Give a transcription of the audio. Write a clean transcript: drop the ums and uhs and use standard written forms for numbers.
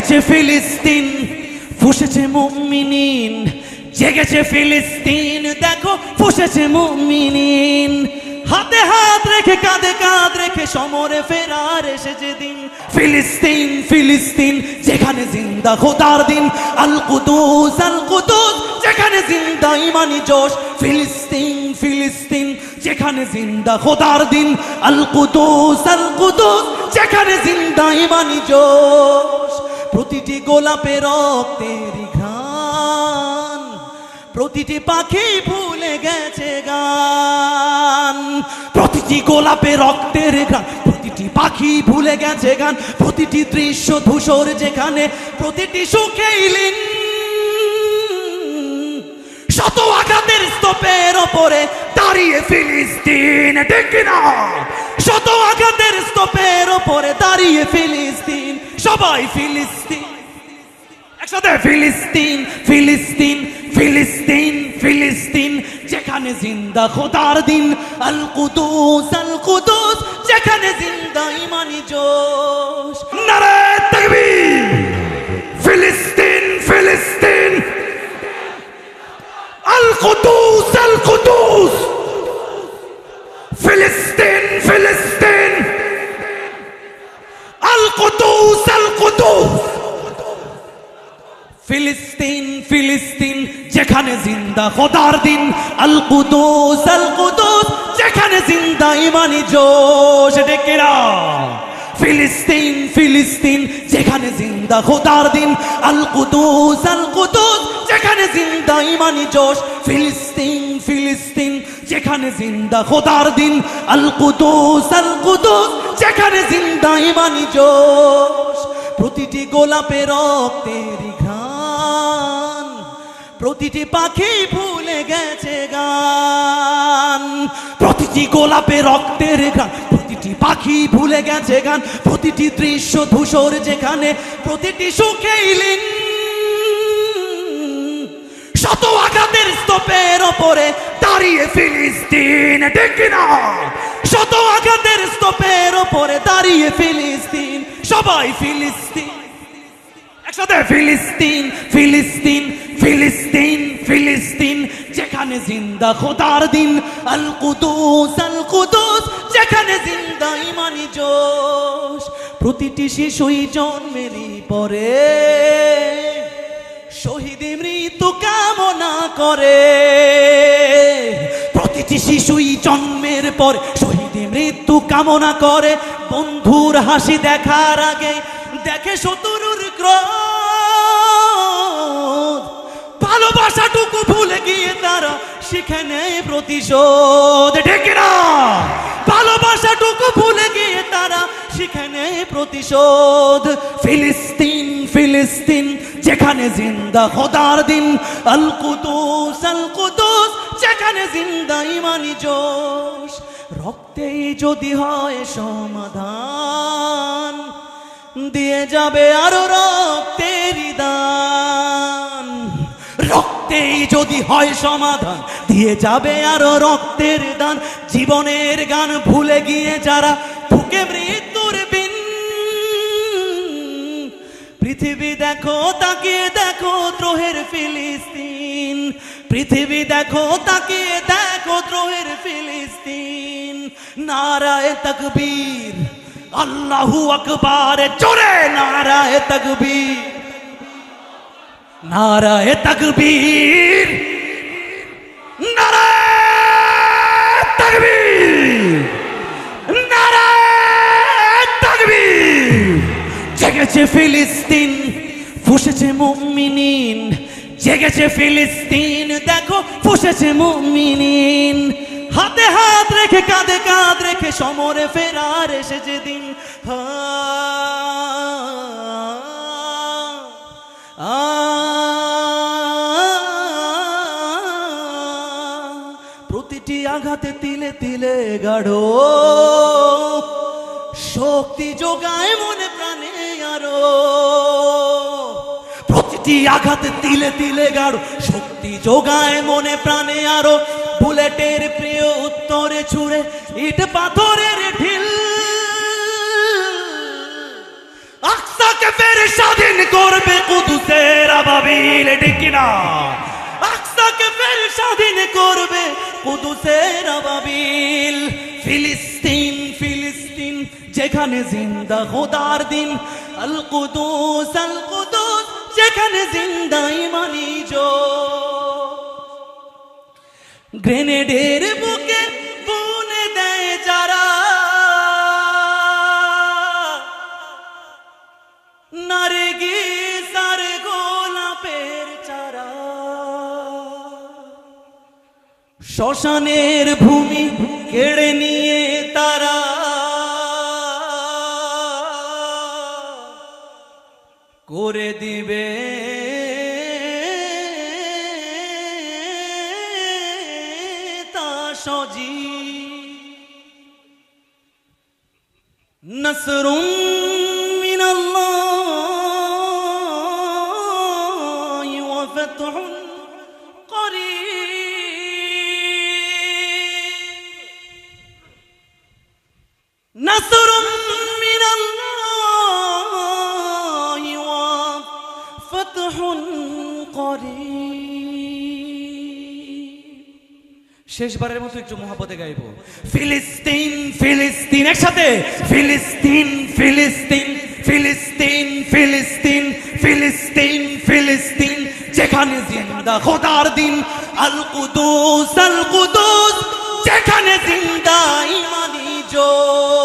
জেগেছে ফিলিস্তিন, ফুঁসেছে মুমিনিন। জেগেছে ফিলিস্তিন, দেখো ফুঁসেছে মুমিনিন। হাতে হাত রেখে কাঁধে কাঁধ রেখে সমরে ফেরার এসেছে দিন। ফিলিস্তিন ফিলিস্তিন যেখানে জিন্দা খোদার দিন। আল কুদুস যেখানে জিন্দা ইমানি জোশ। ফিলিস্তিন ফিলিস্তিন যেখানে জিন্দা খোদার দিন। আল কুদুস যেখানে জিন্দা ইমানি জোশ। প্রতিটি গোলাপে রক্তেরই ঘ্রাণ, প্রতিটি পাখি ভুলে গেছে গান। প্রতিটি গোলাপে রক্তের গান, প্রতিটি পাখি ভুলে গেছে গান। প্রতিটি দৃশ্য ধূসর যেখানে, প্রতিটি সুখেই লীন। শত আঘাতের স্তূপের ওপরে দাঁড়িয়ে ফিলিস্তিন, ঠিক না? শত আঘাতের স্তূপের ওপরে দাঁড়িয়ে ফিলিস্তিন। সবাই ফিলিস্তিন একসাথে। ফিলিস্তিন ফিলিস্তিন ফিলিস্তিন ফিলিস্তিন যেখানে জিন্দা খোদার দিন। আল কুদুস যেখানে জিন্দা ইমানি জোশ। নারে তাকবীর। ফিলিস্তিন ফিলিস্তিন আল কুদুস ফিলিস্তিন ফিলিস্তিন আল কুদুস ফিলিস্তিন ফিলিস্তিন যেখানে জিন্দা খোদার দিন। আল কুদুস যেখানে জিন্দা ইমানি জোশ। ডেকেরা ফিলিস্তিন ফিলিস্তিন যেখানে জিন্দা খোদার দিন। আল কুদুস যেখানে জিন্দা ইমানি জোশ। ফিলিস্তিন ফিলিস্তিন যেখানে জিন্দা খোদার দিন। আল কুদুস যেখানে জিন্দা ইমানি জোশ। প্রতিটি গোলাপে রক্তেরই ঘ্রাণ, প্রতিটি পাখি ভুলে গেছে গান। প্রতিটি গোলাপে রক্তের ঘ্রাণ, প্রতিটি পাখি ভুলে গেছে গান। প্রতিটি দৃশ্য ধূসর যেখানে, প্রতিটি সুখেই লীন। শত আঘাতের স্তূপের ওপরে দাঁড়িয়ে ফিলিস্তিন, ঠিক না? শত আঘাতের স্তূপের ওপরে দাঁড়িয়ে ফিলিস্তিন। সবাই ফিলিস্তিন একসাথে। ফিলিস্তিন ফিলিস্তিন ফিলিস্তিন ফিলিস্তিন যেখানে জিন্দা খোদার দিন। আল কুদুস যেখানে জিন্দা ইমানি জোশ। প্রতিটি শিশুই জন্মেরই পরে শহীদি মৃত্যু কামনা করে। প্রতিটি শিশুই জন্মের পরে শহীদি মৃত্যু কামনা করে। বন্ধুর হাসি দেখার আগে দেখে শত্রুর ক্রোধ। ভালোবাসাটুকু ভুলে গিয়ে তারা শিখে নেয় প্রতিশোধ, ঠিক না? ভালোবাসাটুকু ভুলে গিয়ে তারা শিখে নেয় প্রতিশোধ। ফিলিস্তিন ফিলিস্তিন যেখানে জিন্দা খোদার দিন। আল কুদুস যেখানে জিন্দা ইমানি জোশ। রক্তেই যদি হয় সমাধান, দিয়ে যাবে আরো রক্তের দান। রক্তেই যদি হয় সমাধান, দিয়ে যাবে আরো রক্তের দান। জীবনের গান ভুলে গিয়ে যারা বুকে মৃত্যুর বিন। পৃথিবী দেখো তাকিয়ে দেখো দ্রোহের ফিলিস্তিন। পৃথিবী দেখো তাকিয়ে দেখো দ্রোহের ফিলিস্তিন। নারায়ে তাকবীর, আল্লাহু আকবার, জোরে নারায়ে তাকবীর। নারায়ে তাকবীর, নারায়ে তাকবীর, নারায়ে তাকবীর। জেগেছে ফিলিস্তিন, ফুঁসেছে মুমিনিন। জেগেছে ফিলিস্তিন, দেখো ফুঁসেছে মুমিনিন। হাতে হাত রেখে কাঁধে কাঁধ রেখে সমরে ফেরার এসেছে দিন। প্রতিটি আঘাতে তিলে তিলে গাঢ় শক্তি যোগায় মনে প্রাণে আরো। প্রতিটি আঘাতে তিলে তিলে গাঢ় শক্তি যোগায় মনে প্রাণে আরো। বুলেটের প্রিয় উত্তরে ছুড়ে ইট পাথরের ঢিল। আকসাকে ফের স্বাধীন করবে কুদুসের আবাবিল, ঠিক কিনা? আকসাকে ফের স্বাধীন করবে কুদুসের আবাবিল। ফিলিস্তিন ফিলিস্তিন যেখানে জিন্দা খোদার দিন, আল কুদুস যেখানে জিন্দা ইমানি জোশ। গ্রেনেডের বুকে বুনে দেয় যারা, নারগিস আর গোলাপের চারা, শ্মশানের ভূমি কেড়ে নিয়ে তারা করে দিবে তা সজীব। নসরুম মিনাল্লাহি ওয়া ফাতহুন করিব। নসরুম মিনাল্লাহি ওয়া ফাতহুন করিব। শেষবারের মতো একটু মহাপতে গাইব। ফিলিস্তিন ফিলিস্তিন একসাথে, ফিলিস্তিন ফিলিস্তিন ফিলিস্তিন ফিলিস্তিন ফিলিস্তিন ফিলিস্তিন যেখানে জিন্দা খোদার দিন, আল কুদুস যেখানে জিন্দা ইমানি জোশ।